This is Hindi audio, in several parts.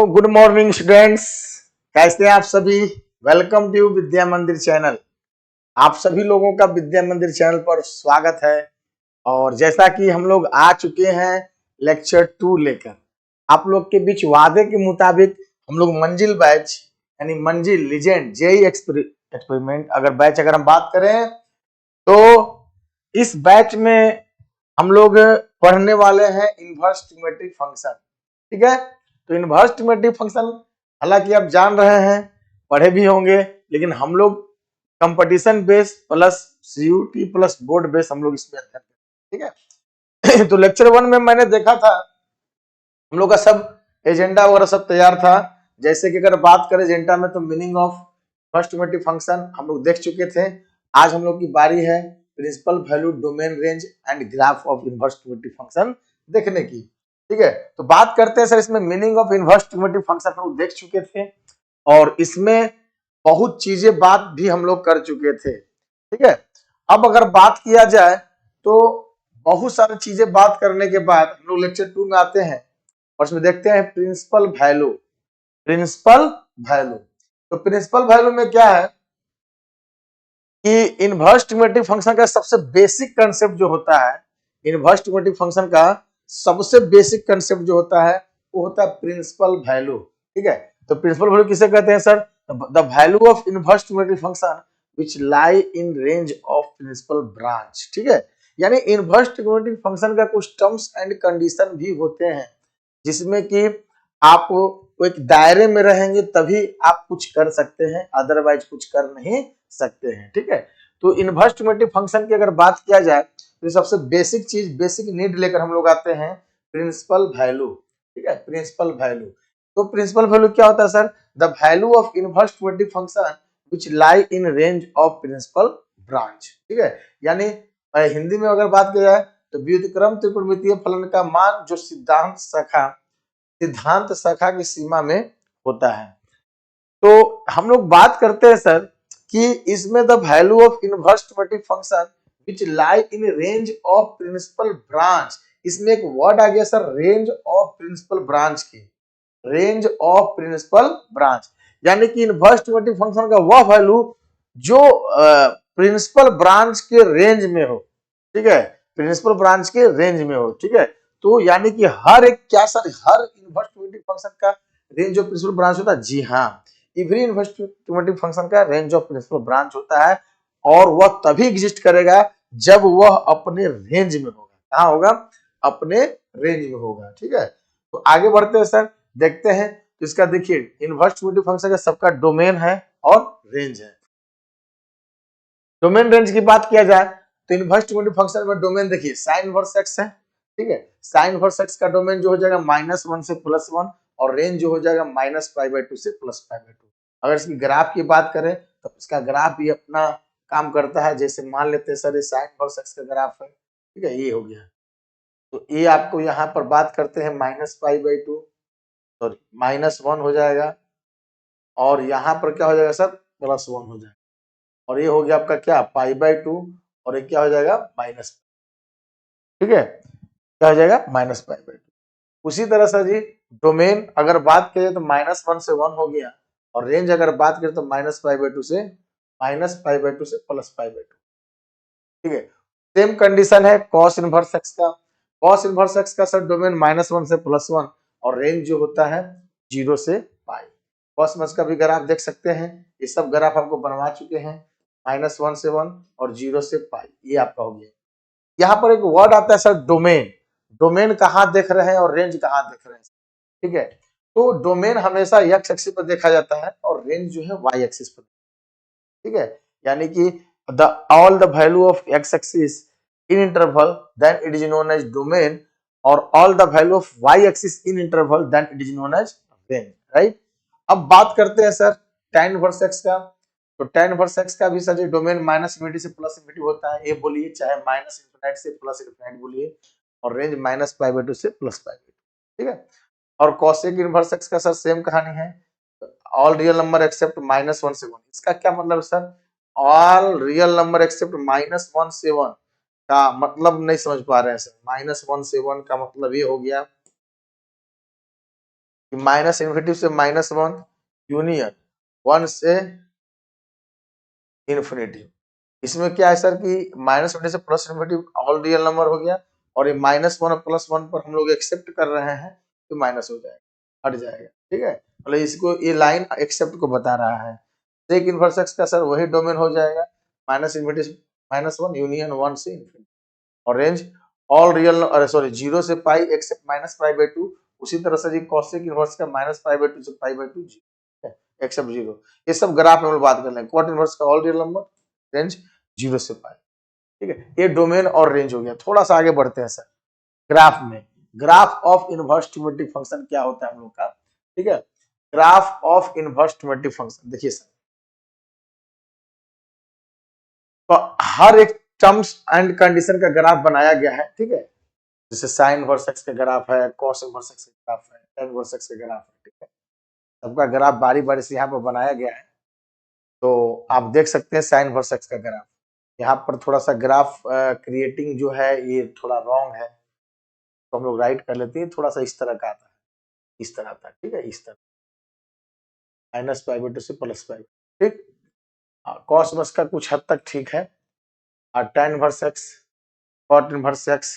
Good morning students. कैसे हैं आप सभी? वेलकम टू विद्या मंदिर चैनल। आप सभी लोगों का विद्या मंदिर चैनल पर स्वागत है। और जैसा कि हम लोग आ चुके हैं लेक्चर 2 लेकर, आप लोग के बीच वादे के मुताबिक हम लोग मंजिल बैच यानी मंजिल लीजेंड जेई एक्सपेरिमेंट अगर हम बात करें तो इस बैच में हम लोग पढ़ने वाले हैं इनवर्स ट्रिग्नोमेट्रिक फंक्शन। ठीक है, तो इनवर्स ट्रिग्नोमेट्रिक फंक्शन हालांकि आप जान रहे हैं, पढ़े भी होंगे, लेकिन हम लोग competition base plus CUT plus board base हम लोग इसमें अध्ययन करेंगे। ठीक है तो लेक्चर 1 में मैंने देखा था हम लोग का सब एजेंडा वगैरह सब तैयार था। जैसे कि अगर बात करें एजेंडा में तो meaning of first trigonometric function हम लोग देख चुके थे। आज हम लोग की बारी है principal value domain range and graph of inverse trigonometric function देखने की। ठीक है, तो बात करते हैं सर इसमें meaning of inverse trigonometric function हम लोग देख चुके थे और इसमें बहुत चीजें बात भी हम लोग कर चुके थे। ठीक है, अब अगर बात किया जाए तो बहुत सारी चीजें बात करने के बाद हम लोग लेक्चर 2 में आते हैं और इसमें देखते हैं प्रिंसिपल वैल्यू। प्रिंसिपल वैल्यू, तो प्रिंसिपल वैल्यू में क्या है कि इनवर्स ट्रिग्नोमेट्रिक फंक्शन का सबसे बेसिक कंसेप्ट जो होता है, इनवर्स ट्रिग्नोमेट्रिक फंक्शन का सबसे बेसिक कंसेप्ट जो होता है वो होता है प्रिंसिपल वैल्यू। ठीक है, तो प्रिंसिपल वैल्यू किसे कहते हैं sir? The value of inverse trigonometric function which lie in range of principal branch. ठीक है, यानी इनवर्स ट्रिग्नोमेट्रिक फंक्शन का कुछ टर्म्स एंड कंडीशन भी होते हैं जिसमें कि आप एक दायरे में रहेंगे तभी आप कुछ कर सकते हैं, अदरवाइज कुछ कर नहीं सकते हैं। ठीक है, तो इनवर्स ट्रिग्नोमेट्रिक फंक्शन की अगर बात किया जाए तो सबसे बेसिक चीज, बेसिक नीड लेकर हम लोग आते हैं प्रिंसिपल वैल्यू। ठीक है, प्रिंसिपल वैल्यू, तो प्रिंसिपल वैल्यू क्या होता है sir? The value of inverse trigonometric function which lie in range of principal branch. ठीक है, यानी हिंदी में अगर बात की जाए तो व्युत्क्रम त्रिकोणमितीय फलन का मान जो सिद्धांत शाखा की सीमा में होता है। तो हम लोग बात करते हैं सर कि इसमें the value of inverse trigonometric function which lie in range of principal branch. इसमें एक वर्ड आ गया sir, range of principal branch की, रेंज ऑफ प्रिंसिपल ब्रांच, यानी कि इनवर्स ट्रिग्नोमेट्रिक फंक्शन का वह वैल्यू जो प्रिंसिपल ब्रांच के रेंज में हो। ठीक है, प्रिंसिपल ब्रांच के रेंज में हो। ठीक है, तो यानी कि हर एक क्या सर, हर इनवर्स ट्रिग्नोमेट्रिक फंक्शन का रेंज ऑफ प्रिंसिपल ब्रांच होता है? जी हाँ, एवरी इनवर्स ट्रिग्नोमेट्रिक फंक्शन का रेंज ऑफ प्रिंसिपल ब्रांच होता है और वह तभी एग्जिस्ट करेगा जब वह अपने रेंज में होगा। कहाँ होगा? अपने रेंज में होगा। ठीक है, तो आगे बढ़ते हैं सर, देखते हैं तो इसका देखिए इनवर्स ट्रिग्नोमेट्रिक फंक्शन का सबका डोमेन है और रेंज है। डोमेन रेंज की बात किया जाए तो इनवर्स ट्रिग्नोमेट्रिक फंक्शन में डोमेन देखिए साइन इनवर्स एक्स है। ठीक है, साइन इनवर्स एक्स का डोमेन जो हो जाएगा -1 से +1 और रेंज जो हो जाएगा -π/2 से +π/2। अगर इसकी ग्राफ की बात करें तो इसका ग्राफ भी अपना काम करता है। जैसे मान लेते हैं सर ये साइन इनवर्स एक्स का ग्राफ है। ठीक है, ये हो गया, तो ये आपको यहाँ पर बात करते हैं -π/2, सॉरी -1 हो जाएगा और यहाँ पर क्या हो जाएगा सर? +1 हो जाएगा और ये हो गया आपका क्या? π/2 और ये क्या हो जाएगा? -। ठीक है, क्या हो जाएगा? -π/2। उसी तरह से जी डोमेन अगर बात करें तो -1 से 1 हो गया और रेंज अगर बात करें तो -π/2 से +π/2। ठीक है, सेम कंडीशन है cos इनवर्स x का। cos इनवर्स x का सर डोमेन -1 से +1 और रेंज जो होता है 0 से π। cos इनवर्स का भी ग्राफ देख सकते हैं, ये सब ग्राफ आपको बनवा चुके हैं, -1 से 1 और 0 से π, ये आपका हो गया। यहाँ पर एक वर्ड आता है सर डोमेन। डोमेन कहाँ देख रहे हैं और रेंज कहाँ देख रहे हैं? ठीक है, तो डोमेन हमेशा x एक्सिस पर देखा जाता है और रेंज जो है y एक्सिस पर। ठीक है, यानी कि all the value of x axis in interval then it is known as domain और all the value of y axis in interval then it is known as range, right? अब बात करते हैं सर tan इनवर्स x का। तो tan इनवर्स x का भी सर डोमेन -∞ से +∞ होता है, ये बोलिए, चाहे -∞ से +∞ बोलिए और रेंज -π/2 से +π/2। ठीक है, और cosec इनवर्स x का सर सेम कहानी है, ऑल रियल नंबर एक्सेप्ट -1 से 1। इसका क्या मतलब है sir? All real number except -1 से 1 का मतलब नहीं समझ पा रहे हैं सर। -1 से 1 का मतलब ये हो गया माइनस इन्फिनिटी से -1 यूनियन 1 से इन्फिनिटी। इसमें क्या है सर कि माइनस इन्फिनिटी से plus infinity all real number हो गया, और ये -1 और +1 पर हम लोग एक्सेप्ट कर रहे हैं तो माइनस हो जाएगा, हट जाएगा। ठीक है, मतलब इसको ये लाइन एक्सेप्ट को बता रहा है। सेक इनवर्स एक्स का सर वही डोमेन हो जाएगा, माइनस इन्फिनिटी से -1 यूनियन 1 से इन्फिनिटी, और रेंज ऑल रियल, अरे सॉरी 0 से पाई एक्सेप्ट -π/2। उसी तरह से जी कॉसेक इनवर्स का -π/2 से π/2 एक्सेप्ट 0। ये सब ग्राफ में हम लोग बात कर लेंगे। क्वाट इनवर्स का ऑल रियल नंबर, रेंज 0 से पाई। ठीक है, ये डोमेन और रेंज हो गया। थोड़ा सा आगे बढ़ते हैं सर ग्राफ में। ग्राफ ऑफ इनवर्स ट्रिमेटिक फंक्शन क्या होता है हम लोग का? ठीक है, ग्राफ ऑफ इनवर्स ट्रिमेटिक फंक्शन देखिए सर, तो हर एक टर्म्स एंड कंडीशन का ग्राफ बनाया गया है। ठीक है, जैसे साइन इनवर्स एक्स का ग्राफ है, कॉस इनवर्स एक्स का ग्राफ है, tan इनवर्स एक्स का ग्राफ है। ठीक है, सबका ग्राफ बारी बारी से यहाँ पर बनाया गया है। तो आप देख सकते हैं साइन इनवर्स एक्स का ग्राफ। यहाँ पर थोड़ा सा ग्राफ क्रिएटिंग जो है ये थोड़ा रॉन्ग है, तो हम लोग राइट कर लेते हैं। थोड़ा सा इस तरह का आता है, इस तरह आता है। ठीक है, इस तरह -π/2 से +π। ठीक, कॉस इनवर्स का कुछ हद तक ठीक है, और tan inverse x, cot inverse x,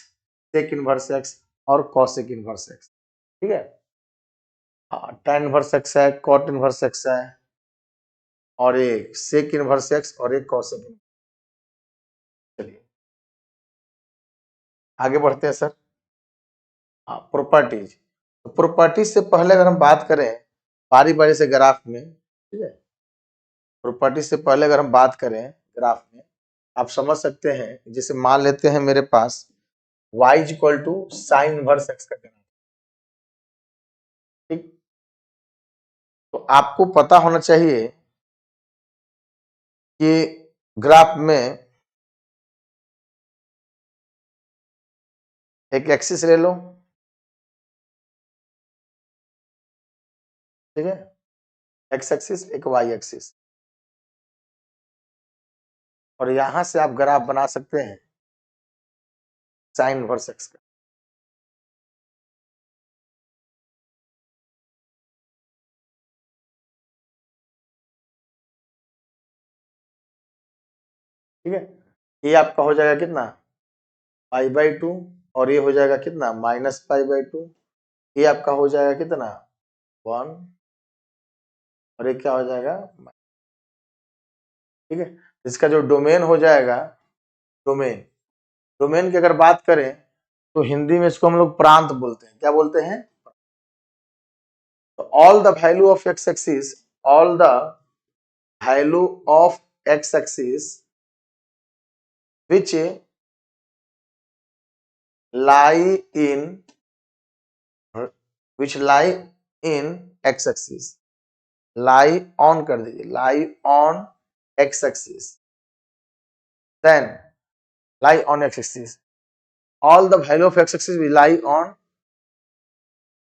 sec inverse x और कॉसेक इनवर्स एक्स। ठीक है, tan इनवर्स एक्स है, कॉट इनवर्स एक्स है, और एक सेक इनवर्स एक्स और एक कॉसेक। चलिए आगे बढ़ते हैं सर। प्रॉपर्टीज। प्रॉपर्टीज से पहले अगर हम बात करें बारी बारी से ग्राफ में, ठीक है, प्रॉपर्टीज से पहले अगर हम बात करें ग्राफ में, आप समझ सकते हैं। जैसे मान लेते हैं मेरे पास y = साइन इनवर्स एक्स का ग्राफ। ठीक, तो आपको पता होना चाहिए कि ग्राफ में एक एक्सिस ले लो। ठीक है, एक्स एक्सिस, एक वाई एक्सिस, और यहां से आप ग्राफ बना सकते हैं साइन इनवर्स एक्स का। ठीक है, ये आपका हो जाएगा कितना, π/2, और ये हो जाएगा कितना, -π/2। ये आपका हो जाएगा कितना, 1, और ये क्या हो जाएगा। ठीक है, इसका जो डोमेन हो जाएगा, डोमेन, डोमेन की अगर बात करें तो हिंदी में इसको हम लोग प्रांत बोलते हैं। क्या बोलते हैं? तो all the value of x axis, all the value of x axis which lie in which lie in x axis, lie on कर दीजिए, lie on x axis, then lie on x axis, all the value of x axis will lie on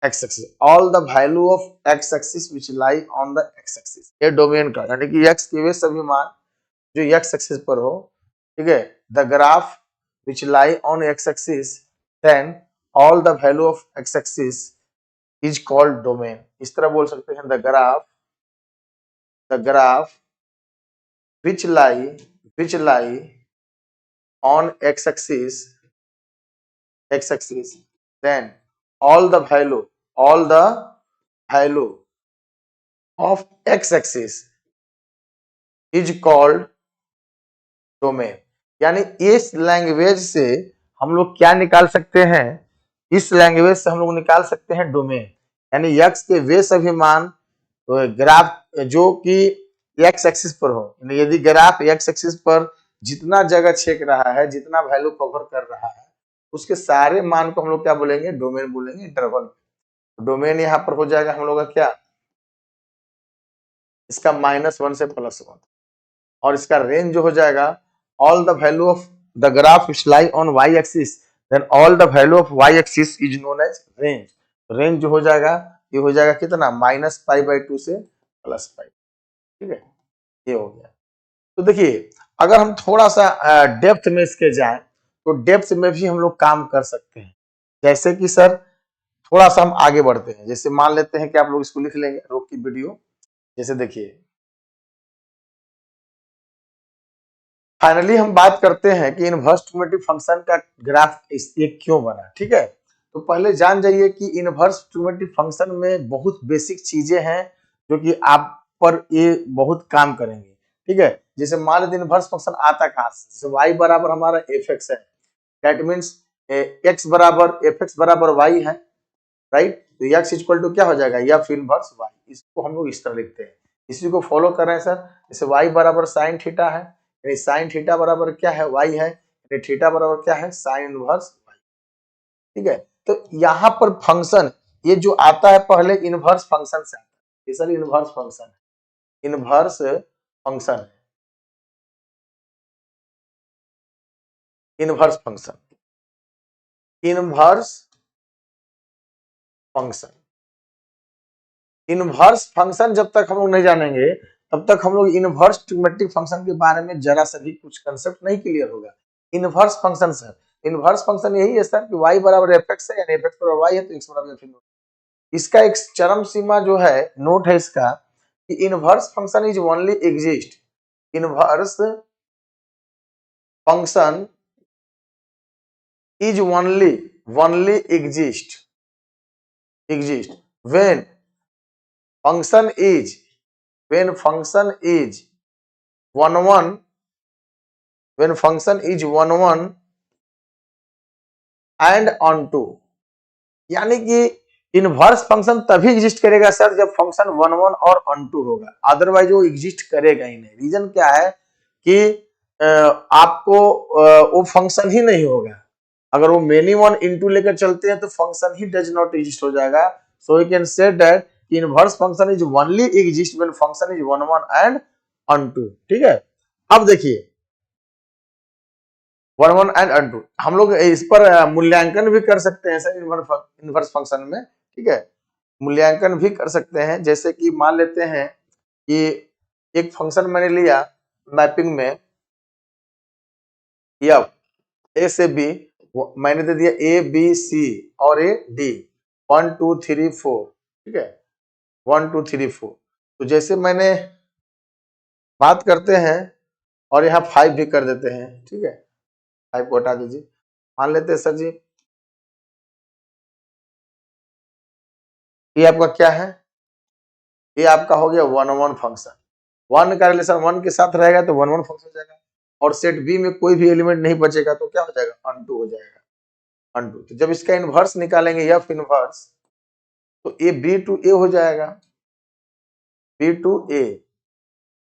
x axis, all the value of x axis which lie on the x axis। ये डोमेन का यानी कि x के वे सभी मान जो x एक्सिस पर हो। ठीक है, the graph which lie on x axis, then all the value of x axis is called domain। इस तरह बोल सकते हैं, the graph which lie on x axis, then all the value of x axis is called domain. यानी इस लैंग्वेज से हम लोग क्या निकाल सकते हैं, इस लैंग्वेज से हम लोग निकाल सकते हैं डोमेन। यानी यक्स के वे सभी मान, तो ग्राफ जो कि एक्स एक्सिस पर हो, यदि ग्राफ एक्स एक्सिस पर जितना जगह छेक रहा है, जितना वैल्यू कवर कर रहा है, उसके सारे मान को हम लोग क्या बोलेंगे, डोमेन बोलेंगे, इंटरवल। डोमेन यहाँ पर हो जाएगा हम लोग का क्या, इसका -1 से +1, और इसका रेंज जो हो जाएगा all the value of the graph which lie on y axis, then all the value of y axis is known as range। Range जो हो जाएगा ये हो जाएगा कितना, -π/2 से +π। ठीक है, ये हो गया। तो देखिए अगर हम थोड़ा सा डेप्थ में इसके जाएं तो डेप्थ में भी हम लोग काम कर सकते हैं। जैसे कि सर थोड़ा सा हम आगे बढ़ते हैं। जैसे मान लेते हैं कि आप लोग इसको लिख लेंगे, रोक की वीडियो। जैसे देखिए, फाइनली हम बात करते हैं कि इनवर्स ट्रिगोनोमेट्री फंक्शन का ग्राफ ये क्यों बना। ठीक है, तो पहले जान जाइए कि इनवर्स ट्रिगोनोमेट्री फंक्शन में बहुत बेसिक चीजें हैं जो कि आप पर ये बहुत काम करेंगे। ठीक है, जैसे मान लीजिए इनवर्स फंक्शन आता कहां से, जैसे y बराबर हमारा एफ एक्स है, दैट मीन्स x बराबर एफ एक्स बराबर y है, राइट। तो x इक्वल टू क्या हो जाएगा, एफ इनवर्स y। इसको हम लोग इस तरह लिखते हैं, इसी को फॉलो कर रहे हैं सर। जैसे y बराबर साइन थीटा है, यानी साइन थीटा बराबर क्या है, y है, यानी थीटा बराबर क्या है, साइन इनवर्स y। ठीक है, तो यहाँ पर फंक्शन ये जो आता है पहले इनवर्स फंक्शन से आता है। ये सर इनवर्स फंक्शन है, इनवर्स फंक्शन है, inverse function, inverse function. Inverse function जब तक हम लोग नहीं जानेंगे तब तक हम लोग इनवर्स ट्रिगोनोमेट्रिक फंक्शन के बारे में जरा सा भी कुछ कंसेप्ट नहीं क्लियर होगा। Inverse function sir, inverse function यही है सर कि y बराबर एफ एक्स है, यानी एफ एक्स बराबर y है तो x बराबर एफ। इसका एक चरम सीमा जो है, नोट है इसका कि inverse function is only exist, inverse function is only exist when function is when function is when function is 1 and onto, यानी कि इनवर्स फंक्शन तभी एग्जिस्ट करेगा सर जब फंक्शन 1 और onto होगा, अदरवाइज वो एग्जिस्ट करेगा ही नहीं। रीजन क्या है कि आपको वो फंक्शन ही नहीं होगा। अगर वो मेनी वन इनटू लेकर चलते हैं तो फंक्शन ही डज नॉट एग्जिस्ट हो जाएगा। So we can say that inverse function is only exist when function is 1 and onto। ठीक है, अब देखिए 1 एंड onto, हम लोग इस पर मूल्यांकन भी कर सकते हैं सर इनवर्स फंक्शन में। ठीक है, मूल्यांकन भी कर सकते हैं। जैसे कि मान लेते हैं कि एक फंक्शन मैंने लिया मैपिंग में एफ ए से बी, मैंने दे दिया ए बी सी और ए डी 1 2 3 4। ठीक है, 1 2 3 4। तो जैसे मैंने बात करते हैं और यहाँ 5 भी कर देते हैं। ठीक है, 5 को हटा दीजिए। मान लेते हैं सर जी ये आपका क्या है, ये आपका हो गया 1 1 फंक्शन। 1 का रिलेशन 1 के साथ रहेगा तो 1 1 फंक्शन हो जाएगा, और सेट बी में कोई भी एलिमेंट नहीं बचेगा तो क्या हो जाएगा, अनटू हो जाएगा, अनटू। तो जब इसका इनवर्स निकालेंगे एफ इनवर्स तो ए बी टू ए हो जाएगा, बी टू ए,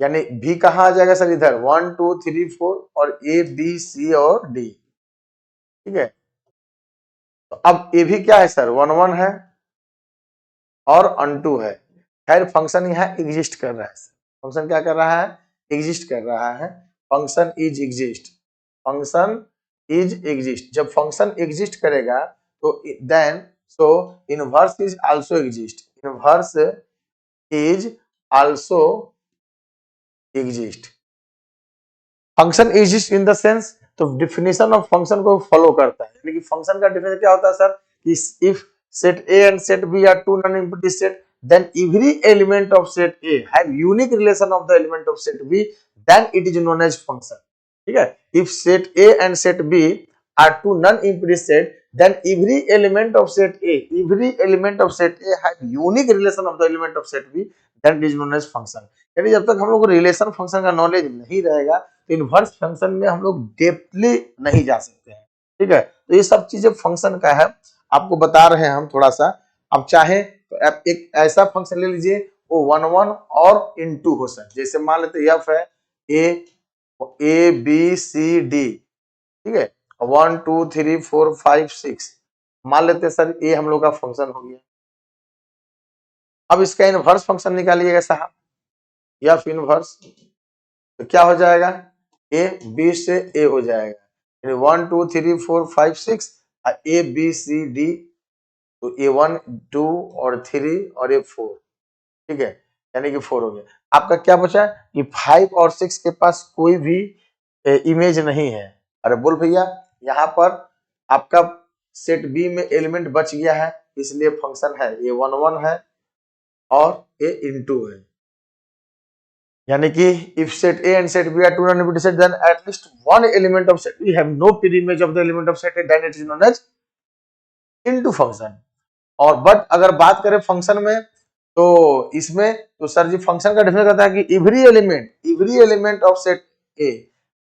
यानी बी कहाँ आ जाएगा सर, इधर 1 2 3 4 और ए बी सी और डी। ठीक है, तो अब ए भी क्या है सर, 1 1 है और अनटू है। खैर फंक्शन यहाँ एग्जिस्ट कर रहा है, फंक्शन क्या कर रहा है, एग्जिस्ट कर रहा है। Function is exist, function is exist. जब फंक्शन एग्जिस्ट करेगा तो then so inverse is also exist, inverse is also exist. Function exist in the sense, तो डिफिनेशन ऑफ फंक्शन को फॉलो करता है। यानी कि फंक्शन का डिफिनेशन क्या होता है सर, कि if set A and set B are two non-empty set, then every element of set A have unique relation of the element of set B, then it is known as function। ठीक है, if set A and set B are two non-empty set, then every element of set A have unique relation of the element of set B, then it is known as function। यानी जब तक हम लोग को रिलेशन फंक्शन का नॉलेज नहीं रहेगा तो इनवर्स फंक्शन में हम लोग डेप्थली नहीं जा सकते हैं। ठीक है, तो ये सब चीजें फंक्शन का है, आपको बता रहे हैं हम थोड़ा सा। अब चाहे तो आप एक ऐसा फंक्शन ले लीजिए वो 1 1 और इनटू हो सकता, जैसे मान लेते एफ है ए बी सी डी। ठीक है, 1 2 3 4 5 6, मान लेते सर ए हम लोग का फंक्शन हो गया। अब इसका इनवर्स फंक्शन निकालिएगा साहब, एफ इनवर्स, तो क्या हो जाएगा, ए बी से ए हो जाएगा, 1 2 3 4 5 6 ए बी सी डी, तो A1 2 और 3 और A4। ठीक है, यानी कि 4 हो गया। आपका क्या बचा कि 5 और 6 के पास कोई भी इमेज नहीं है। अरे बोल भैया, यहाँ पर आपका सेट बी में एलिमेंट बच गया है, इसलिए फंक्शन है ये 1 1 है और ये इनटू है, यानी कि if set A and set B are two non-empty set, then at least one element of set B have no peer image of the element of set A, then it is known as into function। और बट अगर बात करें फंक्शन में तो इसमें तो सर जी फंक्शन का डिफाइन करता है कि every element of set A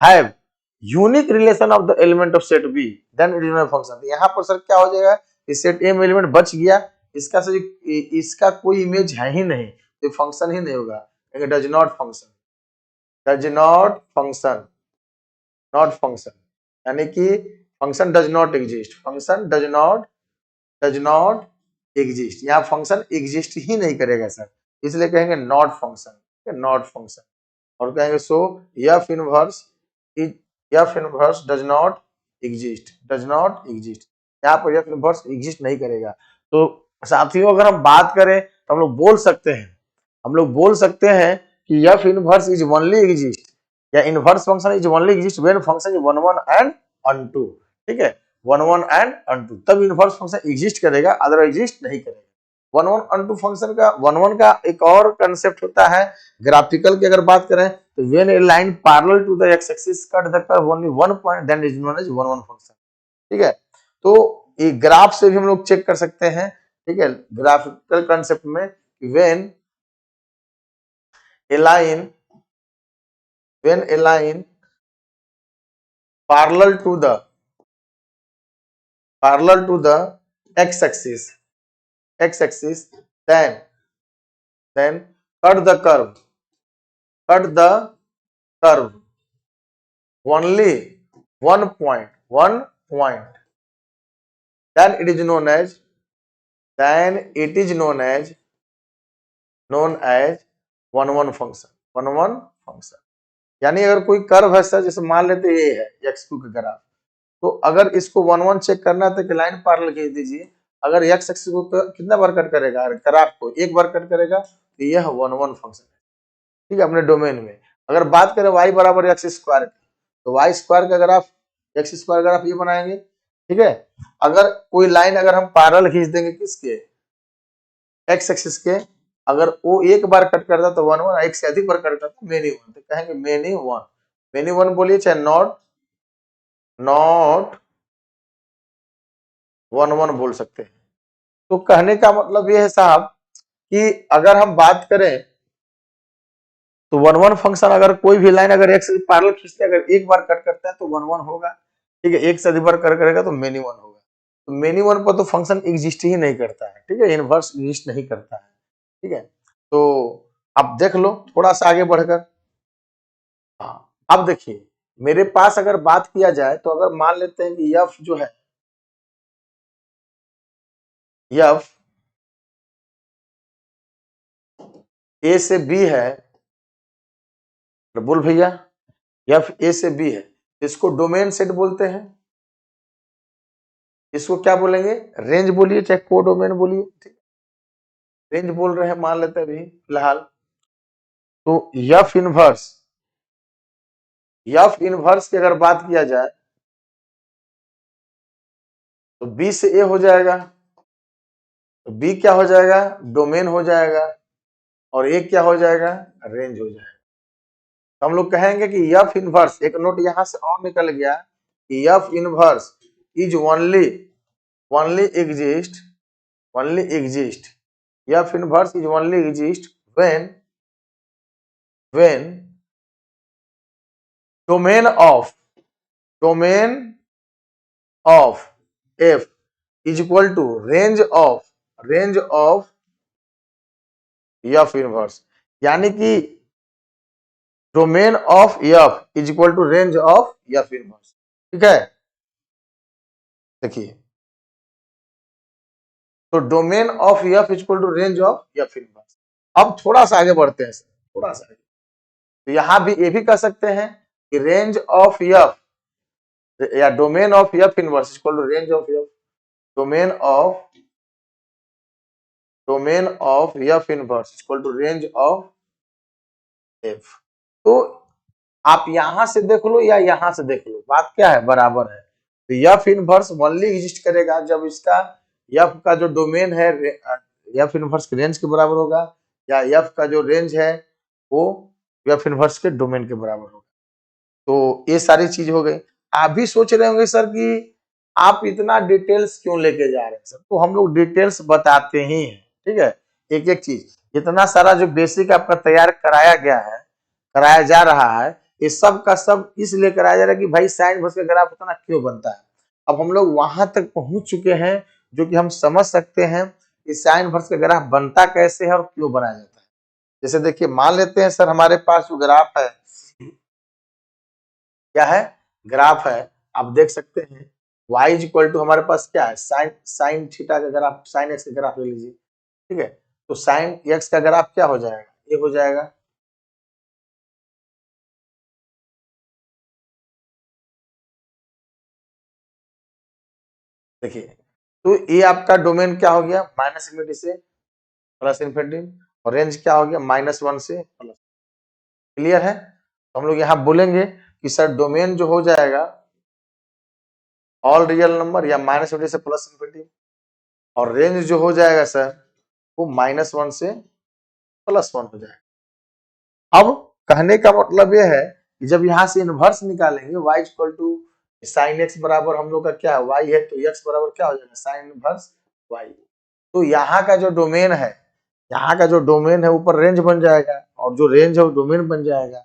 have unique relation of the element of set B, then it is not function. यहाँ पर सर क्या हो जाएगा, इस सेट ए में एलिमेंट बच गया, इसका सर इसका कोई इमेज है ही नहीं, तो फंक्शन ही नहीं होगा, does not function, does not function, not function, यानी कि function does not exist, function does not exist, यहाँ फंक्शन एग्जिस्ट ही नहीं करेगा सर, इसलिए कहेंगे नॉट फंक्शन, नॉट फंक्शन। और कहेंगे so F inverse does not exist, does not exist, यहाँ पर एफ इनवर्स एग्जिस्ट नहीं करेगा। तो साथियों अगर हम बात करें तो हम लोग बोल सकते हैं कि F inverse is only exist या inverse function is only exist when function is 1 1 and onto, ठीक है, 1 1 एंड अनटू, तब इनवर्स फंक्शन एग्जिस्ट करेगा, अदरवाइज एग्जिस्ट नहीं करेगा। 1 1 अनटू फंक्शन का 1 1 का एक और कंसेप्ट होता है ग्राफिकल की अगर बात करें तो when a line parallel to the x axis cut the curve only one point then is known as 1 1 function, ठीक है। तो ये ग्राफ से भी हम लोग चेक कर सकते हैं, ठीक है, ग्राफिकल कंसेप्ट में when a line parallel to the x-axis, then cut the curve only one point, then it is known as 1 1 function, 1 1 function। यानी अगर कोई कर्व है सर, जैसे मान लेते ये है x2 का ग्राफ, तो अगर इसको 1 1 चेक करना है तो लाइन पैरेलल खींच दीजिए, अगर x एक्सिस को कितना बार कट करेगा, ग्राफ को एक बार कट करेगा तो यह 1 1 फंक्शन है, ठीक है, अपने डोमेन में। अगर बात करें y बराबर x स्क्वायर की, तो y स्क्वायर का ग्राफ x स्क्वायर ग्राफ ये बनाएंगे, ठीक है। अगर कोई लाइन अगर हम पैरेलल खींच देंगे किसके, x एक्सिस के, अगर वो एक बार कट करता तो 1 1, एक से अधिक बार कट करता तो मेनी 1, तो कहेंगे मेनी 1 बोलिए, चाहे नॉट 1 1 बोल सकते हैं। तो कहने का मतलब ये है साहब कि अगर हम बात करें तो 1 1 फंक्शन अगर कोई भी लाइन अगर x पैरेलल खींचते अगर एक बार कट करता है तो 1 1 होगा, ठीक है, एक से अधिक बार कट करेगा तो मेनी 1 होगा। तो मेनी 1 पर तो फंक्शन एग्जिस्ट ही नहीं करता है, ठीक है, इनवर्स एग्जिस्ट नहीं करता है, ठीक है। तो अब देख लो थोड़ा सा आगे बढ़कर, हाँ अब देखिए मेरे पास अगर बात किया जाए तो अगर मान लेते हैं कि एफ जो है, एफ ए से बी है, बोल भैया एफ ए से बी है, इसको डोमेन सेट बोलते हैं, इसको क्या बोलेंगे, रेंज बोलिए चाहे को डोमेन बोलिए, ठीक, रेंज बोल रहे हैं मान लेते हैं अभी फिलहाल। तो एफ इनवर्स की अगर बात किया जाए तो बी से ए हो जाएगा, तो बी क्या हो जाएगा, डोमेन हो जाएगा, और ए क्या हो जाएगा, रेंज हो जाएगा। तो हम लोग कहेंगे कि एफ इनवर्स, एक नोट यहां से और निकल गया कि F inverse is only exist f inverse is only exist when domain of f is equal to range of f inverse, यानी कि domain of f is equal to range of f inverse, ठीक है। देखिए तो domain of f is equal to range of f inverse. अब थोड़ा सा आगे बढ़ते हैं, थोड़ा सा आगे, तो यहां भी ये भी कह सकते हैं कि रेंज ऑफ एफ या domain of f inverse equal to range of f, domain of f inverse equal to range of f. तो आप यहां से देख लो या यहां से देख लो, बात क्या है, बराबर है। तो एफ इनवर्स ओनली एग्जिस्ट करेगा जब इसका एफ का जो डोमेन है एफ इनवर्स के रेंज के बराबर होगा, या एफ का जो रेंज है वो एफ इनवर्स के डोमेन के बराबर होगा। तो ये सारी चीज हो गई। आप भी सोच रहे होंगे सर कि आप इतना डिटेल्स क्यों लेके जा रहे हैं सर, तो हम लोग डिटेल्स बताते ही हैं, ठीक है। एक एक चीज, इतना सारा जो बेसिक आपका तैयार कराया गया है, कराया जा रहा है, ये सब का सब इसलिए कराया जा रहा है कि भाई साइन वर्स का ग्राफ उतना क्यों बनता है। अब हम लोग वहां तक पहुंच चुके हैं जो कि हम समझ सकते हैं कि साइन वर्स का ग्राफ बनता कैसे है और क्यों बनाया जाता है। जैसे देखिए, मान लेते हैं सर हमारे पास जो ग्राफ है, क्या है, ग्राफ है, आप देख सकते हैं y इज इक्वल टू हमारे पास क्या है, साइन साइन थीटा का ग्राफ, साइन एक्स का ग्राफ ले लीजिए, ठीक है। तो साइन एक्स का ग्राफ क्या हो जाएगा, ये हो जाएगा, देखिए। तो ये आपका डोमेन क्या हो गया, माइनस इन्फिनिटी से प्लस इन्फिनिटी, और रेंज क्या हो गया, -1 से प्लस। क्लियर है। तो हम लोग यहाँ बोलेंगे कि सर डोमेन जो हो जाएगा ऑल रियल नंबर या -1 से प्लस इन्फिनिटी, और रेंज जो हो जाएगा सर वो -1 से +1 हो जाएगा। अब कहने का मतलब यह है कि जब यहाँ से इनवर्स निकालेंगे y equal to sine x बराबर हम लोग का क्या है, y है, तो x बराबर क्या हो जाएगा, साइन इनवर्स y। तो यहाँ का जो डोमेन है, यहाँ का जो डोमेन है ऊपर रेंज बन जाएगा, और जो रेंज है वो डोमेन बन जाएगा।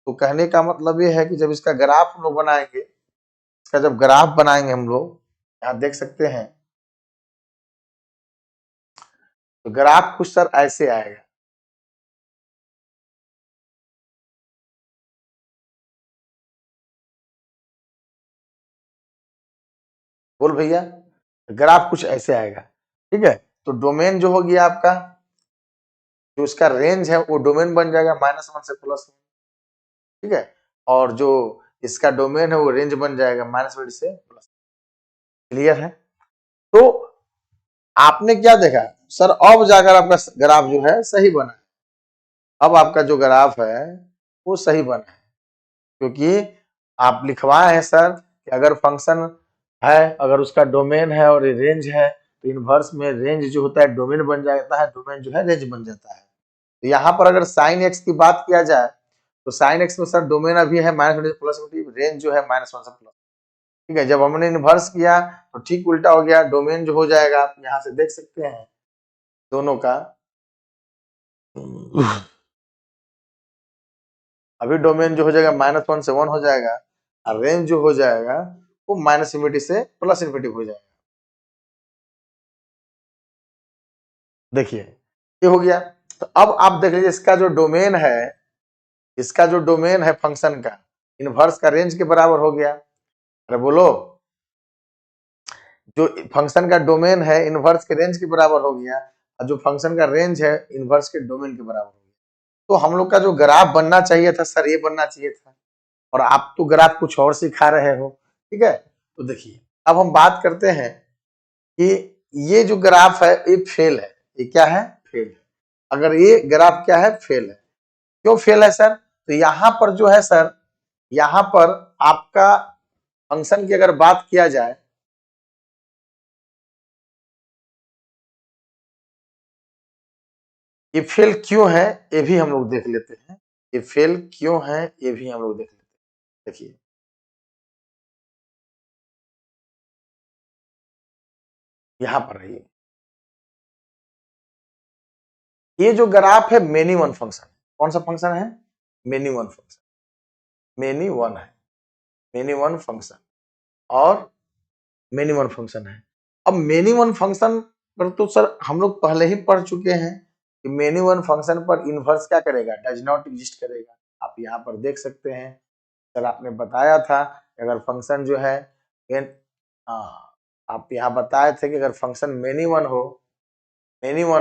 तो कहने का मतलब ये है कि जब इसका ग्राफ हम लोग बनाएंगे, इसका जब ग्राफ बनाएंगे हम लोग, यहाँ देख सकते हैं, तो ग्राफ कुछ सर ऐसे आएगा। बोल भैया, ग्राफ कुछ ऐसे आएगा, ठीक है। तो डोमेन जो हो गया आपका, जो उसका रेंज है वो डोमेन बन जाएगा -1 से +1, ठीक है। और जो इसका डोमेन है वो रेंज बन जाएगा -1 से प्लस। क्लियर है। तो आपने क्या देखा सर, अब जाकर आपका ग्राफ जो है सही बना है। अब आपका जो ग्राफ है वो सही बना है, क्योंकि आप लिखवाए हैं सर कि अगर फंक्शन है, अगर उसका डोमेन है और रेंज है, तो इनवर्स में रेंज जो होता है डोमेन बन जाता है, डोमेन जो है रेंज बन जाता है। तो यहाँ पर अगर साइन एक्स की बात किया जाए, तो साइन एक्स में सर डोमेन अभी है -1 से प्लस, रेंज जो है -1 से प्लस, ठीक है। जब हमने इनवर्स किया तो ठीक उल्टा हो गया, डोमेन जो हो जाएगा, आप यहाँ से देख सकते हैं दोनों का, अभी डोमेन जो हो जाएगा -1 से 1 हो जाएगा, और रेंज जो हो जाएगा वो -इन्फिनिटी से प्लस इन्फिनिटी हो जाएगा। देखिए ये हो गया। तो अब आप देख लीजिए, इसका जो डोमेन है, इसका जो डोमेन है फंक्शन का, इनवर्स का रेंज के बराबर हो गया। अरे बोलो, जो फंक्शन का डोमेन है इनवर्स के रेंज के बराबर हो गया, और जो फंक्शन का रेंज है इनवर्स के डोमेन के बराबर हो गया। तो हम लोग का जो ग्राफ बनना चाहिए था सर, ये बनना चाहिए था, और आप तो ग्राफ कुछ और सिखा रहे हो, ठीक है। तो देखिए, अब हम बात करते हैं कि ये जो ग्राफ है ये फेल है, ये क्या है, फेल है। अगर ये ग्राफ क्या है, फेल है। क्यों फेल है सर, तो यहाँ पर जो है सर, यहाँ पर आपका फंक्शन की अगर बात किया जाए, ये फेल क्यों है ये भी हम लोग देख लेते हैं। ये फेल क्यों है ये भी हम लोग देख लेते हैं। देखिए, यहाँ पर रहिए, ये जो ग्राफ है मेनी वन फंक्शन, कौन सा फंक्शन है, many one function, many one है, मेनी वन फंक्शन, और मेनी वन फंक्शन है। अब मेनी वन फंक्शन पर तो सर हम लोग पहले ही पढ़ चुके हैं कि मेनी वन फंक्शन पर इनवर्स क्या करेगा, डज नॉट एग्जिस्ट करेगा। आप यहाँ पर देख सकते हैं, सर आपने बताया था कि अगर फंक्शन जो है हाँ, आप यहाँ बताए थे कि अगर फंक्शन मेनी वन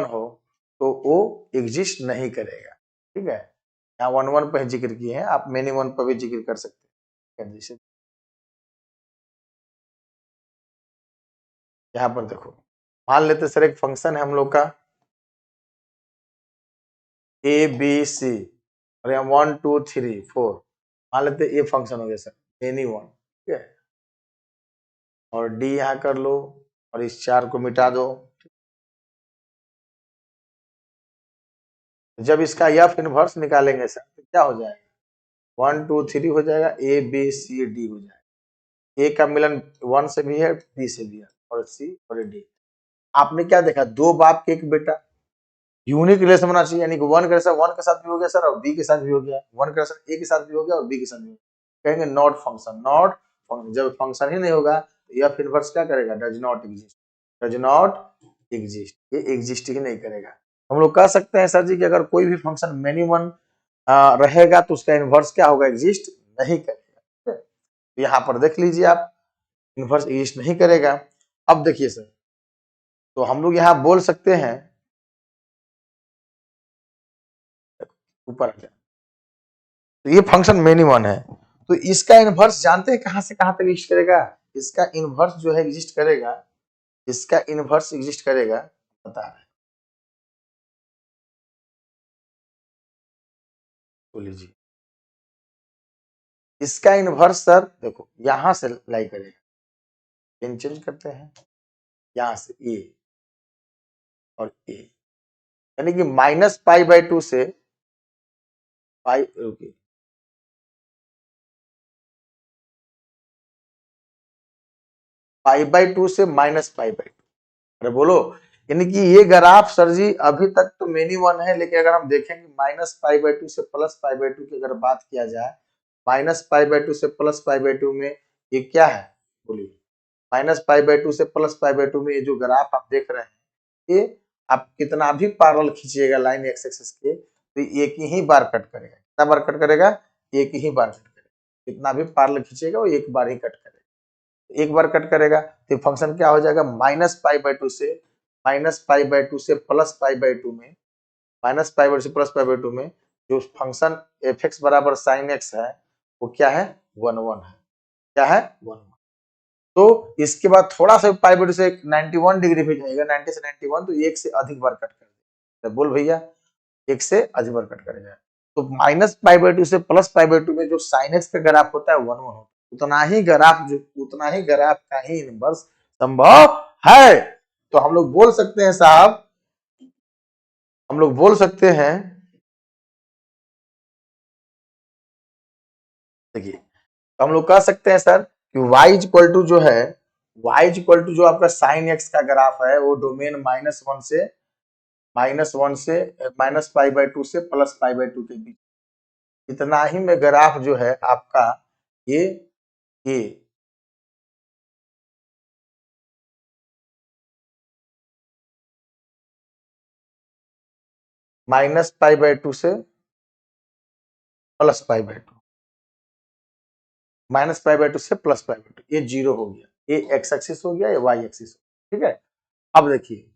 हो तो वो एग्जिस्ट नहीं करेगा, ठीक है। यहाँ वन वन पे जिक्र किए हैं, आप मेनी वन पर भी जिक्र कर सकते हैं। जैसे यहाँ पर देखो, मान लेते सर एक फंक्शन है हम लोग का ABC, और यहाँ 1 2 3 4, मान लेते ये फंक्शन हो गया सर मेनी वन, ठीक है। और D यहाँ कर लो और इस 4 को मिटा दो। जब इसका एफ इनवर्स निकालेंगे सर तो क्या हो जाएगा, 1 2 3 हो जाएगा, ए बी सी डी हो जाएगा। ए का मिलन 1 से भी है, बी से भी है, और सी और डी। आपने क्या देखा, दो बाप के एक बेटा, यूनिक रिलेशन होना चाहिए, यानी कि वन का रिलेशन वन के साथ भी हो गया सर और बी के साथ भी हो गया, वन का रिलेशन ए के साथ भी हो गया और बी के साथ भी हो गया। कहेंगे नॉट फंक्शन, नॉट फंक्शन। जब फंक्शन ही नहीं होगा तो यह इनवर्स क्या करेगा, does not exist, does not exist, ये एग्जिस्ट ही नहीं करेगा। हम लोग कह सकते हैं सर जी कि अगर कोई भी फंक्शन मिनिमम रहेगा तो उसका इनवर्स क्या होगा, एग्जिस्ट नहीं करेगा। तो यहाँ पर देख लीजिए आप, इनवर्स एग्जिस्ट नहीं करेगा। अब देखिए सर, तो हम लोग यहाँ बोल सकते हैं, ऊपर आ जाए, तो ये फंक्शन मेनी वन है, तो इसका इनवर्स जानते हैं कहां से कहां तक एग्जिस्ट करेगा, इसका इनवर्स जो है एग्जिस्ट करेगा, इसका इनवर्स एग्जिस्ट करेगा, बता रहे हैं, तो लीजिए इसका इनवर्स सर देखो यहां से लाई करेगा, पेन चेंज करते हैं, यहां से ए और ए, यानी कि -π/2 से पाई, π/2 से -π/2, अरे बोलो, यानी कि ये ग्राफ सर जी अभी तक तो मेनी वन है, लेकिन अगर हम देखेंगे -π/2 से +π/2 की अगर बात किया जाए, -π/2 से +π/2 में ये क्या है, बोलिए, -π/2 से +π/2 में ये जो ग्राफ आप देख रहे हैं, ये आप कितना भी पैरेलल खींचिएगा लाइन एक्स एक्सिस के, तो एक ही बार कट करेगा। कितना बार कट करेगा, एक ही बार कट करेगा। कितना भी पैरेलल खींचेगा वो एक बार ही कट करेगा, एक बार कट करेगा तो फंक्शन क्या हो जाएगा, -π/2 से -π/2 से +π/2 में, -π/2 से +π/2 में जो फंक्शन एफ एक्स बराबर साइन एक्स है वो क्या है, 1 है, क्या है 1। तो इसके बाद थोड़ा सा π/2 से 91 डिग्री पे जाएगा, 90 से 91, तो एक से अधिक बार कट कर देगा। तो बोल भैया, एक से अधिक बार कट करेगा, तो -π/2 से +π/2 में जो साइन एक्स का ग्राफ होता है 1 होता है, उतना ही ग्राफ जो, उतना ही ग्राफ का ही इनवर्स संभव है। तो हम लोग बोल सकते हैं साहब, हम लोग बोल सकते हैं, देखिए तो हम लोग कह सकते हैं सर कि y इक्वल टू जो है, y इक्वल टू जो आपका साइन एक्स का ग्राफ है वो डोमेन -1 से -π/2 से +π/2 के बीच, इतना ही में ग्राफ जो है आपका ये -π/2 से +π/2, -π/2 से +π/2, ये 0 हो गया, ये एक्स एक्सिस हो गया, ये वाई एक्सिस, ठीक है। अब देखिए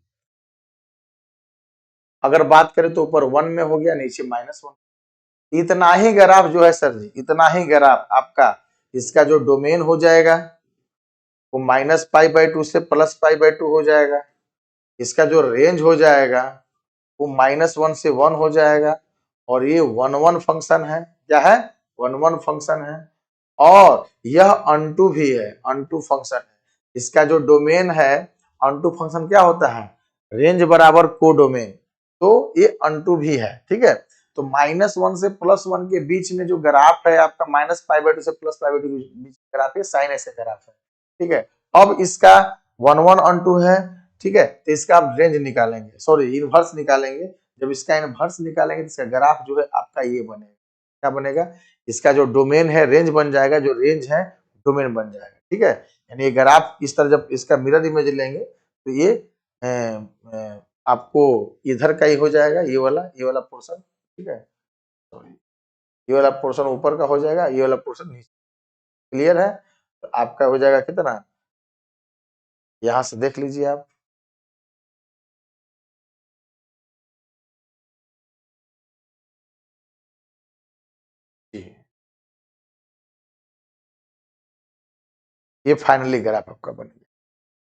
अगर बात करें तो ऊपर 1 में हो गया, नीचे -1, इतना ही ग्राफ जो है सर जी, इतना ही ग्राफ आपका इसका जो डोमेन हो जाएगा वो -π/2 से +π/2 हो जाएगा, इसका जो रेंज हो जाएगा वो -1 से 1 हो जाएगा, और ये 1 फंक्शन है, क्या है, 1 फंक्शन है, और यह अनटू भी है, अनटू फंक्शन है। इसका जो डोमेन है, अनटू फंक्शन क्या होता है, रेंज बराबर कोडोमेन, तो ये अनटू भी है, ठीक है। तो -1 से +1 के बीच में जो ग्राफ है आपका, -π/2 से +π/2 के बीच ग्राफ है, साइन एक्स का ग्राफ है, ठीक है। अब इसका 1 अनटू है, ठीक है, तो इसका आप रेंज निकालेंगे, सॉरी इनवर्स निकालेंगे। जब इसका इनवर्स निकालेंगे तो इसका ग्राफ जो है आपका ये बनेगा, क्या बनेगा, इसका जो डोमेन है रेंज बन जाएगा, जो रेंज है डोमेन बन जाएगा, ठीक है। यानी ये ग्राफ इस तरह जब इसका मिरर इमेज लेंगे तो ये आपको इधर का ही हो जाएगा, ये वाला पोर्शन, ठीक है, ये वाला पोर्शन ऊपर का हो जाएगा, ये वाला पोर्शन नीचे, क्लियर है। तो आपका हो जाएगा कितना, यहां से देख लीजिए आप, जी ये फाइनली ग्राफ आपका बन गया,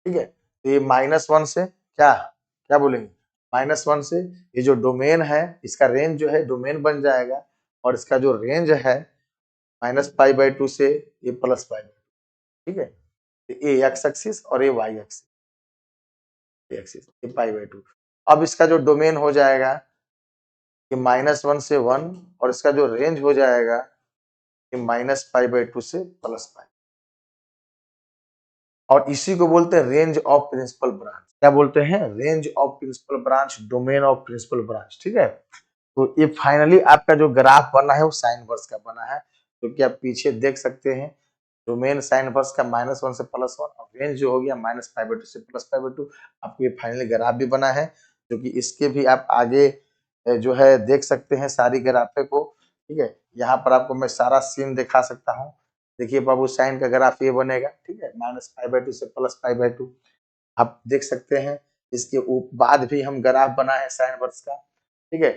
ठीक है। तो ये -1 से क्या क्या बोलेंगे, -1 से ये जो डोमेन है इसका रेंज जो है डोमेन बन जाएगा, और इसका जो रेंज है -π/2 से ये +π/2, ठीक है। तो ये एक्स एक्सिस और ये वाई एक्सिस, एक्सिस, ये π/2। अब इसका जो डोमेन हो जाएगा ये -1 से 1 और इसका जो रेंज हो जाएगा ये -π/2 से +π। और इसी को बोलते हैं रेंज ऑफ प्रिंसिपल ब्रांच। क्या बोलते हैं? Range of principal branch, domain of principal branch. ठीक है, तो ये फाइनली आपका जो ग्राफ बना है वो साइन इनवर्स का बना है, क्योंकि आप पीछे देख सकते हैं डोमेन साइन इनवर्स का -1 से +1 और रेंज जो हो गया -π/2 से +π/2। आपको ये फाइनली ग्राफ भी बना है, क्योंकि इसके भी आप आगे जो है देख सकते हैं सारी ग्राफे को। ठीक है, यहाँ पर आपको मैं सारा सीन दिखा सकता हूँ। देखिए बाबू, साइन का ग्राफ ये बनेगा। ठीक है, -π/2 से +π/2 आप देख सकते हैं। इसके बाद भी हम ग्राफ बनाए हैं साइन इनवर्स का। ठीक है,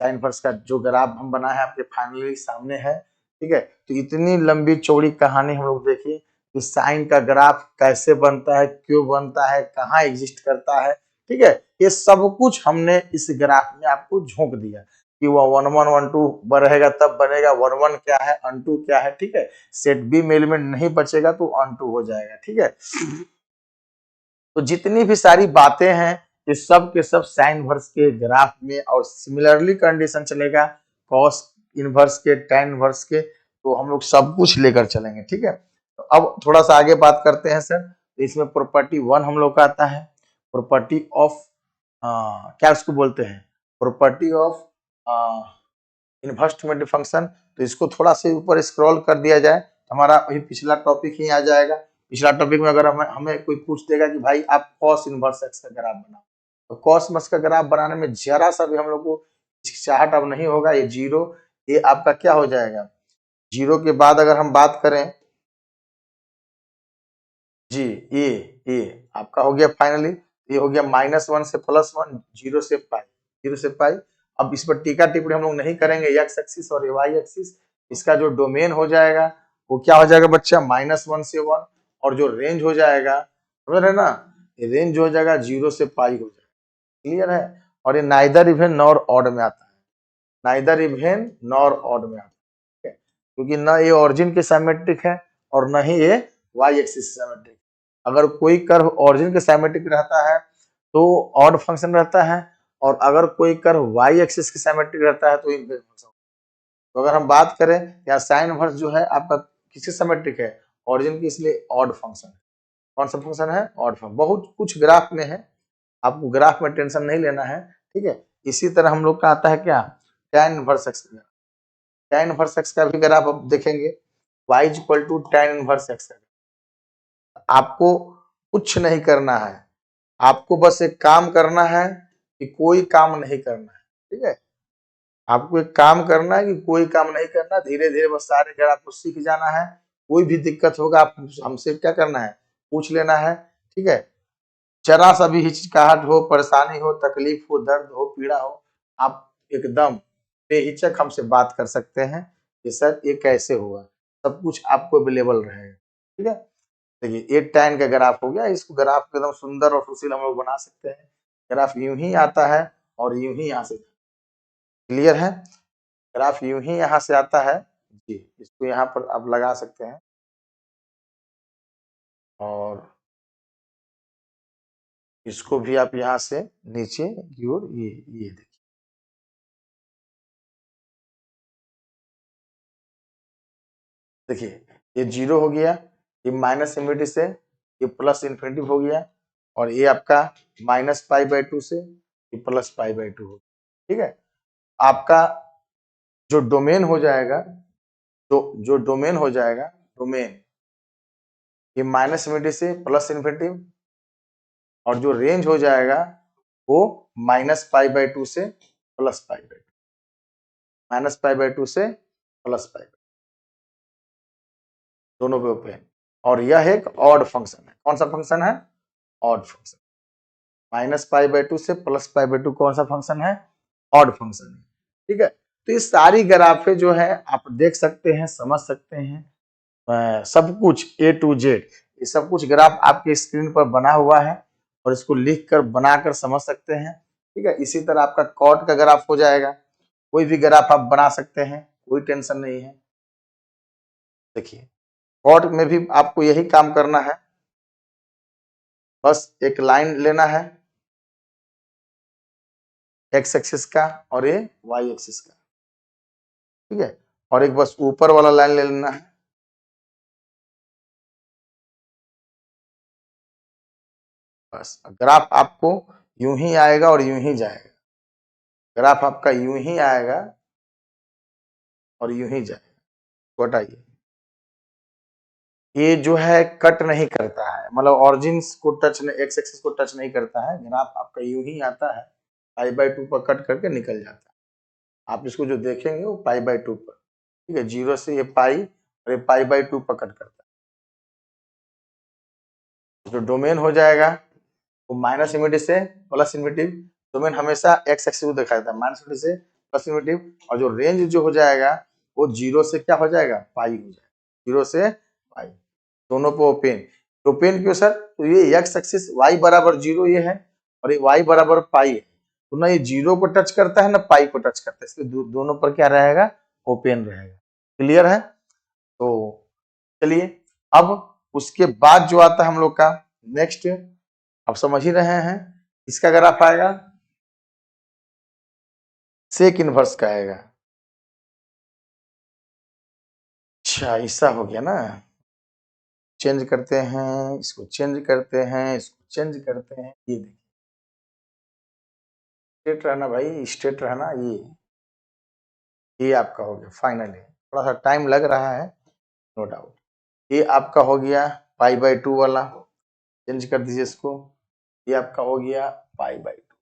साइन इनवर्स का जो ग्राफ हम बनाए हैं आपके फाइनली सामने है। ठीक है, तो इतनी लंबी चौड़ी कहानी हम लोग देखिए कि साइन का ग्राफ कैसे बनता है, क्यों बनता है, कहाँ एग्जिस्ट करता है। ठीक है, ये सब कुछ हमने इस ग्राफ में आपको झोंक दिया कि वो 1 1 1 2 रहेगा तब बनेगा, 1 1 क्या है, अनटू क्या है। ठीक है, सेट बी में एलिमेंट नहीं बचेगा तो अनटू हो जाएगा। ठीक है, तो जितनी भी सारी बातें हैं ये सब के सब साइन इनवर्स के ग्राफ में, और सिमिलरली कंडीशन चलेगा कॉस इनवर्स के, tan इनवर्स के, तो हम लोग सब कुछ लेकर चलेंगे। ठीक है, तो अब थोड़ा सा आगे बात करते हैं सर। तो इसमें प्रॉपर्टी 1 हम लोग का आता है, प्रॉपर्टी ऑफ क्या उसको बोलते हैं, प्रॉपर्टी ऑफ इन्वर्समेंट फंक्शन। तो इसको थोड़ा से ऊपर स्क्रॉल कर दिया जाए तो हमारा वही पिछला टॉपिक ही आ जाएगा। पिछला टॉपिक में अगर हमें कोई पूछ देगा कि भाई आप कॉस इनवर्स एक्स का ग्राफ बनाओ, तो कॉस इनवर्स का ग्राफ बनाने में जरा सा भी हम लोग को हिचकिचाहट अब नहीं होगा। ये जीरो, ये आपका क्या हो जाएगा, जीरो के बाद अगर हम बात करें जी, ये आपका हो गया फाइनली, ये हो गया -1 से +1, 0 से पाई, 0 से पाई। अब इस पर टीका टिप्पणी हम लोग नहीं करेंगे, एक्स एक्सिस और वाई एक्सिस। इसका जो डोमेन हो जाएगा वो क्या हो जाएगा बच्चा, -1 से 1, और जो रेंज हो जाएगा, समझ रहे ना, ये रेंज हो जाएगा 0 से पाई हो जाएगा। क्लियर है, और ये नाइदर इवन नॉर ऑड में आता है, नाइदर इवन नॉर ऑड में आता है, क्योंकि ना ये ऑरिजिन के सिमेट्रिक है और ना ही ये वाई एक्सिस सिमेट्रिक। अगर कोई कर्व ऑरिजिन के सिमेट्रिक रहता है तो ऑड फंक्शन रहता है, और अगर कोई कर्व वाई एक्सिस के सिमेट्रिक रहता है तो इनवर्स फंक्शन। तो अगर हम बात करें यहाँ साइन इनवर्स जो है आपका किसके सिमेट्रिक है, ऑरिजिन की, इसलिए ऑड फंक्शन है। कौन सा फंक्शन है, ऑड फंक्शन। बहुत कुछ ग्राफ में है, आपको ग्राफ में टेंशन नहीं लेना है। ठीक है, इसी तरह हम लोग का आता है क्या, tan inverse x. tan inverse x का भी ग्राफ अब देखेंगे, y = tan इनवर्स एक्स। आपको कुछ नहीं करना है, आपको बस एक काम करना है कि कोई काम नहीं करना है। ठीक है, आपको एक काम करना है कि कोई काम नहीं करना, धीरे धीरे बस सारे जगह आपको सीख जाना है। कोई भी दिक्कत होगा आप हमसे क्या करना है, पूछ लेना है। ठीक है, जरा सा भी हिचकिचाहट हो, परेशानी हो, तकलीफ हो, दर्द हो, पीड़ा हो, आप एकदम बेहिचक हमसे बात कर सकते हैं कि सर ये कैसे हुआ, सब कुछ आपको अवेलेबल रहेगा। ठीक है, देखिए ये tan का ग्राफ हो गया, इसको ग्राफ को एकदम सुंदर और सुशील हम लोग बना सकते हैं। ग्राफ यूं ही आता है और यूं ही यहाँ से, क्लियर है, ग्राफ यूं ही यहाँ से आता है जी। इसको यहाँ पर आप लगा सकते हैं, और इसको भी आप यहाँ से नीचे की ओर ये देखिए, देखिए ये 0 हो गया, ये माइनस इन्फिनिटी से ये प्लस इन्फिनिटी हो गया, और ये आपका -π/2 से ये +π/2 हो गया। ठीक है, आपका जो डोमेन हो जाएगा, तो जो डोमेन हो जाएगा, डोमेन ये -इन्फिनिटी से प्लस इन्फिनिटी, और जो रेंज हो जाएगा वो -π/2 से +π/2, -π/2 से +π, दोनों पे ओपन। और यह एक ऑड फंक्शन है। कौन सा फंक्शन है, ऑड फंक्शन। -π/2 से +π/2 कौन सा फंक्शन है, ऑड फंक्शन है। ठीक है, तो ये सारी ग्राफे जो है आप देख सकते हैं, समझ सकते हैं, सब कुछ A to Z, ये सब कुछ ग्राफ आपके स्क्रीन पर बना हुआ है, और इसको लिख कर बनाकर समझ सकते हैं। ठीक है, इसी तरह आपका कॉट का ग्राफ हो जाएगा, कोई भी ग्राफ आप बना सकते हैं, कोई टेंशन नहीं है। देखिए कॉट में भी आपको यही काम करना है, बस एक लाइन लेना है, एक्स एक्सिस का और ये वाई एक्सिस का, ठीक है। और एक बस ऊपर वाला लाइन ले लेना है, बस ग्राफ आपको यूं ही आएगा और यूं ही जाएगा, ग्राफ आपका यूं ही आएगा और यूं ही जाएगा। तो हटाइए, ये जो है कट नहीं करता है, मतलब ऑरिजिन्स को टच नहीं, एक्स एक्सिस को टच नहीं करता है, ग्राफ आपका यूं ही आता है, पाई बाय 2 पर कट करके निकल जाता है। आप इसको जो देखेंगे वो पाई बाय 2 पर, ठीक है, जीरो से ये पाई और ये पाई बाय 2 पर कट करता है। जो डोमेन हो जाएगा वो माइनस इन्फिनिटी से प्लस इन्फिनिटी, डोमेन हमेशा एक्स एक्सिस को दिखाया था, माइनस इन्फिनिटी से प्लस इन्फिनिटी, और जो रेंज जो हो जाएगा वो जीरो से क्या हो जाएगा, पाई हो जाएगा, जीरो से पाई, दोनों पे ओपन। ओपन क्यों सर, तो ये एक्स एक्सिस वाई बराबर जीरो ये है और ये वाई बराबर पाई है, तो ना ये जीरो को टच करता है ना पाई को टच करता है, इसलिए दोनों पर क्या रहेगा, ओपन रहेगा। क्लियर है। तो चलिए अब उसके बाद जो आता है हम लोग का नेक्स्ट, आप समझ ही रहे हैं, इसका ग्राफ आएगा सेक इनवर्स का आएगा। अच्छा ऐसा हो गया ना, चेंज करते हैं इसको, चेंज करते हैं इसको, चेंज करते हैं, ये देखिए स्ट्रेट रहना भाई, स्ट्रेट रहना, ये आपका हो गया फाइनली, थोड़ा सा टाइम लग रहा है नो डाउट। ये आपका हो गया पाई बाय 2 वाला, चेंज कर दीजिए इसको, ये आपका हो गया पाई बाय 2,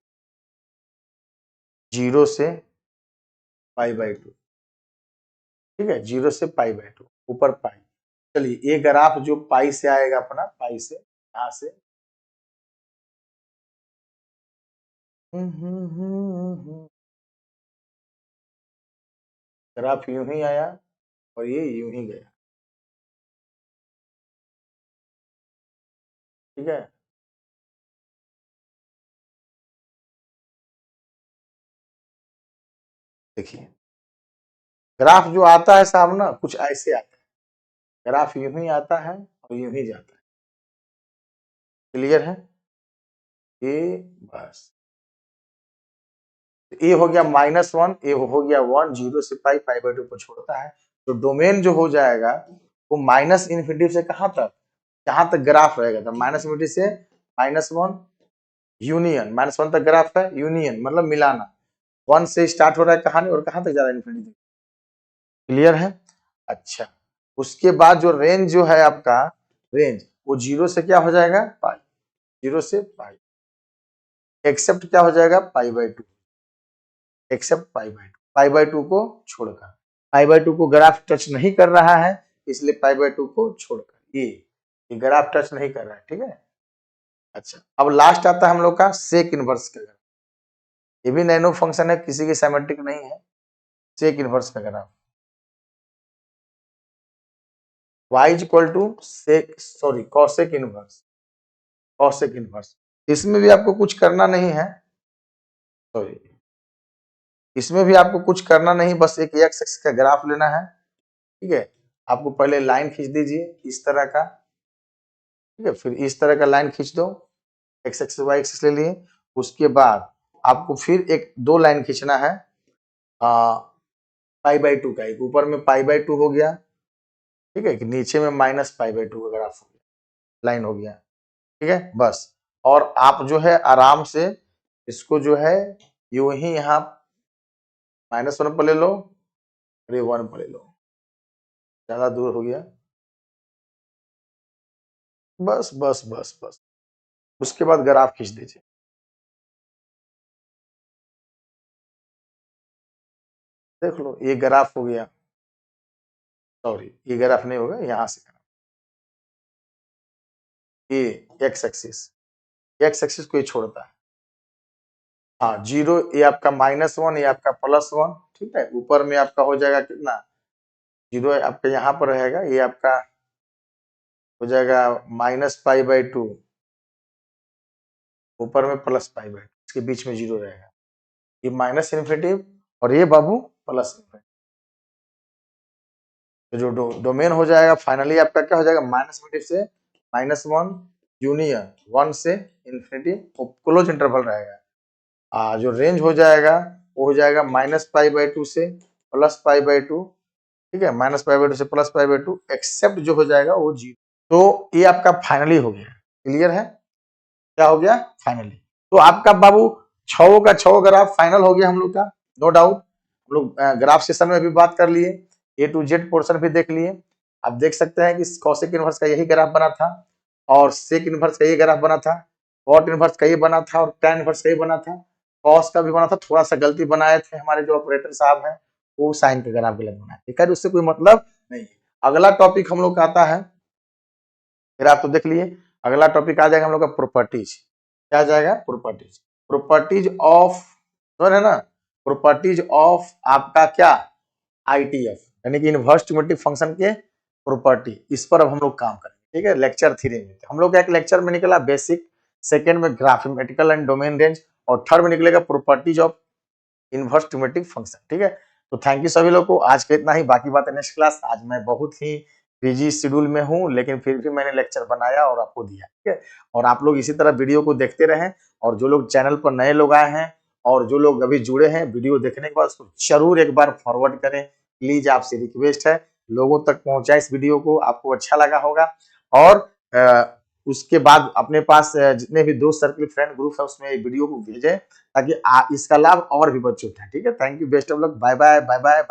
जीरो से पाई बाय 2, ठीक है, जीरो से पाई बाय 2, ऊपर पाई। चलिए ये ग्राफ जो पाई से आएगा अपना, पाई से यहां से ग्राफ यूं ही आया और ये यूं ही गया, ठीक है। देखिए ग्राफ जो आता है साहब ना कुछ ऐसे आता है, ग्राफ यूं ही आता है और यूं ही जाता है। क्लियर है, ये बस ए हो गया -1, ए हो गया 1, जीरो से पाई, पाई बाय 2 को छोड़ता है, तो डोमेन जो हो जाएगा वो माइनस इन्फिनिटी से कहां तक, जहां तक ग्राफ रहेगा, तो माइनस इन्फिनिटी से -1 यूनियन, -1 तक ग्राफ है, यूनियन मतलब मिलाना, 1 से स्टार्ट हो रहा है कहानी और कहां तक जा रहा है, इन्फिनिटी। क्लियर है। अच्छा उसके बाद जो रेंज जो है आपका, रेंज वो जीरो से क्या हो जाएगा, पाई, जीरो से पाई, एक्सेप्ट क्या हो जाएगा, pi by 2, except pi by 2, pi by 2 को छोड़कर, पाई बाय 2 को ग्राफ टच नहीं कर रहा है, इसलिए पाई बाय 2 को छोड़कर ये ग्राफ टच नहीं कर रहा है, ठीक है। अच्छा अब लास्ट आता है हम लोग का सेक इनवर्स का ग्राफ, ये भी नैनो फंक्शन है, किसी की सिमेट्रिक नहीं है, सेक इनवर्स का graph y is equal to sec, sorry cosec inverse, cosec inverse, इसमें भी आपको कुछ करना नहीं है, सॉरी इसमें भी आपको कुछ करना नहीं, बस एक एक्स एक्सिस का ग्राफ लेना है, ठीक है। आपको पहले लाइन खींच दीजिए इस तरह का, ठीक है, फिर इस तरह का लाइन खींच दो, एक्स एक्सिस वाई एक्सिस ले लिए, उसके बाद आपको फिर एक दो लाइन खींचना है पाई बाय 2 का, एक ऊपर में पाई बाय 2 हो गया, ठीक है, नीचे में माइनस पाई बाय 2 का ग्राफ हो गया, लाइन हो गया, ठीक है बस। और आप जो है आराम से इसको जो है यूं ही यहाँ -1 पर ले लो और ये 1 पर ले लो, ज्यादा दूर हो गया, बस बस बस बस, उसके बाद ग्राफ खींच दीजिए, देख लो ये ग्राफ हो गया, सॉरी ये ग्राफ नहीं होगा, यहाँ से ये एक्स एक्सिस को ये छोड़ता है, हाँ जीरो, ये आपका -1, ये आपका +1, ठीक है, ऊपर में आपका हो जाएगा कितना, जीरो आपका यहाँ पर रहेगा, ये आपका हो जाएगा -पाई/2, ऊपर में +पाई/2, इसके बीच में जीरो रहेगा, ये माइनस इन्फिनिटी और ये बाबू प्लस इन्फिनिटी, तो जो डोमेन हो जाएगा फाइनली आपका क्या हो जाएगा, -इन्फिनिटी से -1 यूनियन 1 से इन्फिनिटी, क्लोज इंटरवल रहेगा, जो रेंज हो जाएगा वो हो जाएगा -π/2 से +π/2, ठीक है, -π/2 से +π/2, एक्सेप्ट जो हो जाएगा वो 0। तो ये आपका फाइनली हो गया, क्लियर है, क्या हो गया फाइनली। तो आपका बाबू 6 का 6 ग्राफ फाइनल हो गया हम लोग का, नो डाउट। हम लोग ग्राफ सेशन में भी बात कर लिए, A to Z पोर्शन भी देख लिए। आप देख सकते हैं कि कॉसेक इनवर्स का यही ग्राफ बना था और सेक इनवर्स का यही ग्राफ बना था, कॉट इनवर्स का ये बना था और टैन इनवर्स का ये बना था, कॉस का भी बना था। थोड़ा सा गलती बनाए थे हमारे जो ऑपरेटर साहब हैं, वो साइन का ग्राफ गलत बनाए थे, खैर उससे कोई मतलब नहीं है। अगला टॉपिक हम लोग का आता है, ग्राफ तो देख लिए, अगला टॉपिक आ जाएगा हम लोग का प्रॉपर्टीज। क्या आ जाएगा, प्रॉपर्टीज। प्रॉपर्टीज ऑफ, समझ रहे ना, प्रॉपर्टीज ऑफ आपका क्या, आईटीएफ यानी कि इनवर्स ट्रिमेटिक फंक्शन के प्रॉपर्टी, इस पर अब हम लोग काम करेंगे, ठीक है। लेक्चर 3 में हम लोग का एक लेक्चर में निकला बेसिक, सेकंड में ग्राफमेटिकल एंड डोमेन रेंज, और थर्ड में निकलेगा प्रॉपर्टीज ऑफ इनवर्स ट्रिमेटिक फंक्शन, ठीक है। तो थैंक यू सभी लोग को, आज के इतना ही, बाकी बात है नेक्स्ट क्लास। आज मैं बहुत ही बिजी शेड्यूल में हूँ, लेकिन फिर भी मैंने लेक्चर बनाया और आपको दिया, ठीक है। और आप लोग इसी तरह वीडियो को देखते रहें, और जो लोग चैनल पर नए लोग आए हैं और जो लोग अभी जुड़े हैं, वीडियो देखने के बाद उसको जरूर एक बार फॉरवर्ड करें, प्लीज, आपसे रिक्वेस्ट है, लोगों तक पहुंचाए इस वीडियो को, आपको अच्छा लगा होगा। और उसके बाद अपने पास जितने भी दोस्त सर्कल, फ्रेंड ग्रुप है, उसमें वीडियो को भेजें ताकि इसका लाभ और भी बच्चे उठाएं, ठीक है। Thank you, best of luck, bye bye bye bye.